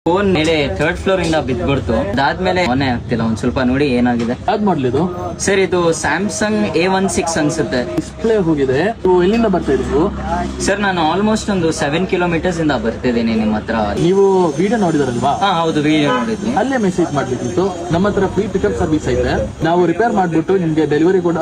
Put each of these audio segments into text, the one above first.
Phone ಮೇಲೆ 3rd floor ಇಂದ ಬಿದ್ಬಿಡ್ತು. ಅದಾದ್ಮೇಲೆ ಮನೆ ಆಗ್ತಿಲ್ಲ. ಒಂದ್ ಸ್ವಲ್ಪ ನೋಡಿ ಏನಾಗಿದೆ. ಯಾವ್ದು ಮಾಡ್ಲಿದು? ಸರ್ ಇದು ಸ್ಯಾಮ್ಸಂಗ್ A16 ಅನ್ಸುತ್ತೆ. ಡಿಸ್ಪ್ಲೇ ಹೋಗಿದೆ. ಎಲ್ಲಿಂದ ಬರ್ತಾ ಇದ್ದೀವಿ? ಸರ್ ನಾನು ಆಲ್ಮೋಸ್ಟ್ ಒಂದು 7 ಕಿಲೋಮೀಟರ್ಸ್ ಇಂದ ಬರ್ತಿದ್ದೀನಿ ನಿಮ್ಮ ಹತ್ರ. ನೀವು ವಿಡಿಯೋ ನೋಡಿದಾರಲ್ವಾ? ಹಾ ಹೌದು, ವಿಡಿಯೋ ನೋಡಿದ್ವಿ. ಅಲ್ಲೇ ಮೆಸೇಜ್ ಮಾಡ್ಬೇಕಿತ್ತು. ನಮ್ಮ ಹತ್ರ ಫ್ರೀ ಪಿಕಪ್ ಸರ್ವಿಸ್ ಐತೆ. ನಾವು ರಿಪೇರ್ ಮಾಡ್ಬಿಟ್ಟು ನಿಮ್ಗೆ ಡೆಲಿವರಿ ಕೂಡ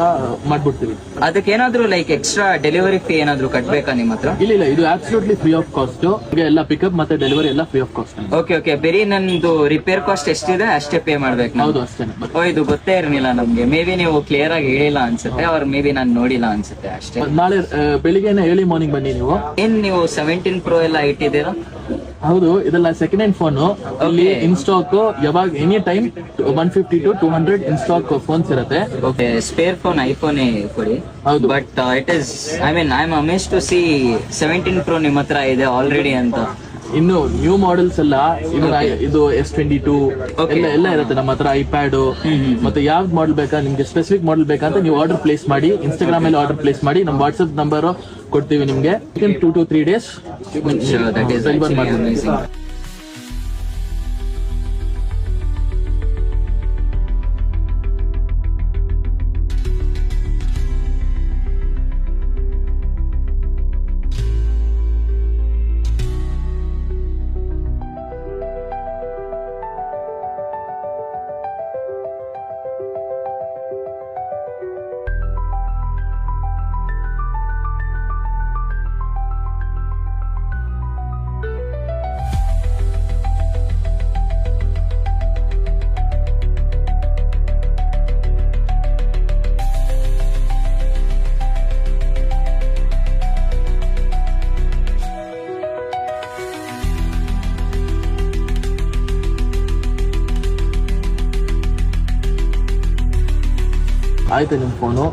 ಮಾಡ್ಬಿಡ್ತೀವಿ. ಅದಕ್ಕೆ ಏನಾದ್ರು ಲೈಕ್ ಎಕ್ಸ್ಟ್ರಾ ಡೆಲಿವರಿ ಫೀ ಏನಾದ್ರು ಕಟ್ಬೇಕಾ ನಿಮ್ಮ ಹತ್ರ? ಇಲ್ಲ, ಇದು ಅಬ್ಸಲ್ಯೂಟ್ಲಿ ಫ್ರೀ ಆಫ್ ಕಾಸ್ಟ್. ಎಲ್ಲ ಪಿಕಪ್ ಮತ್ತೆ ಡೆಲಿವರಿ ಎಲ್ಲ ಫ್ರೀ ಆಫ್ ಕಾಸ್ಟ್. ಓಕೆ, ಬೇರೆ ನಂದು ರಿಪೇರ್ ಕಾಸ್ಟ್ ಎಷ್ಟಿದೆ ಅಷ್ಟೇ ಪೇ ಮಾಡ್ಬೇಕು. ಹೌದು, ಅಷ್ಟೇ. ಇದು ಗೊತ್ತೇ ಇರಲಿಲ್ಲ ನಮ್ಗೆ. ಮೇ ಬಿ ನೀವು ಕ್ಲಿಯರ್ ಆಗಿ ಹೇಳಿಲ್ಲ ಅನ್ಸುತ್ತೆ, ಅವ್ರ ಮೇ ಬಿ ನಾನು ನೋಡಿಲ್ಲ ಅನ್ಸುತ್ತೆ ಅಷ್ಟೇ. ನಾಳೆ ಬೆಳಿಗ್ಗೆನೆ ಹೇಳಿ ಮಾರ್ನಿಂಗ್ ಬನ್ನಿ ನೀವು. ಏನ್ ನೀವು 17 Pro ಎಲ್ಲ ಇಟ್ಟಿದ್ದೀರಾ? ಹೌದು, ಇದೆಲ್ಲ ಸೆಕೆಂಡ್ ಹ್ಯಾಂಡ್ ಫೋನ್. ಇಲ್ಲಿ ಇನ್ಸ್ಟಾಕ್ ಯಾವಾಗ any time 150 to 200 in stock phones ಇರುತ್ತೆ. ಓಕೆ, ಸ್ಪೇರ್ ಫೋನ್ ಐಫೋನ್ ಕೊಡಿ. ಹೌದು, but it is I am amazed to see 17 Pro ನಿಮ್ಮ ಹತ್ರ ಇದೆ ಆಲ್ರೆಡಿ ಅಂತ. ಇನ್ನು ನ್ಯೂ ಮಾಡೆಲ್ಸ್ ಎಲ್ಲ ಇದು S22 ಎಲ್ಲ ಇರುತ್ತೆ ನಮ್ಮ ಹತ್ರ. ಐಪ್ಯಾಡ್ ಮತ್ತೆ ಯಾವ್ದು ಮಾಡೆಲ್ ಬೇಕಾ, ನಿಮ್ಗೆ ಸ್ಪೆಸಿಫಿಕ್ ಮಾಡೆಲ್ ಬೇಕಂತ ನೀವು ಆರ್ಡರ್ ಪ್ಲೇಸ್ ಮಾಡಿ. ಇನ್ಸ್ಟಾಗ್ರಾಮ್ ಅಲ್ಲಿ ಆರ್ಡರ್ ಪ್ಲೇಸ್ ಮಾಡಿ. ನಮ್ಮ ವಾಟ್ಸ್ಆಪ್ ನಂಬರ್ ಕೊಡ್ತೀವಿ ನಿಮ್ಗೆ. 2 to 3 days ಡೆಲಿವರ್ ಮಾಡ್ತೀವಿ. ಆಯ್ತು ನಿಮ್ phone.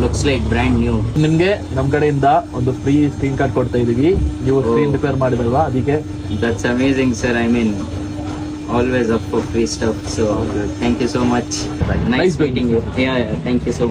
Looks like brand new. ನಿಮ್ಗೆ ನಮ್ ಕಡೆಯಿಂದ ಒಂದು ಫ್ರೀ ಸ್ಕ್ರೀನ್ ಕಾರ್ಡ್ ಕೊಡ್ತಾ ಇದೀವಿ. ನೀವು ಸ್ಕ್ರೀನ್ ರಿಪೇರ್ ಮಾಡಿದಲ್ವಾ, ಅದಕ್ಕೆ. That's amazing, sir. Always up for free stuff. So thank you so much. Nice meeting you. Yeah, thank you so much.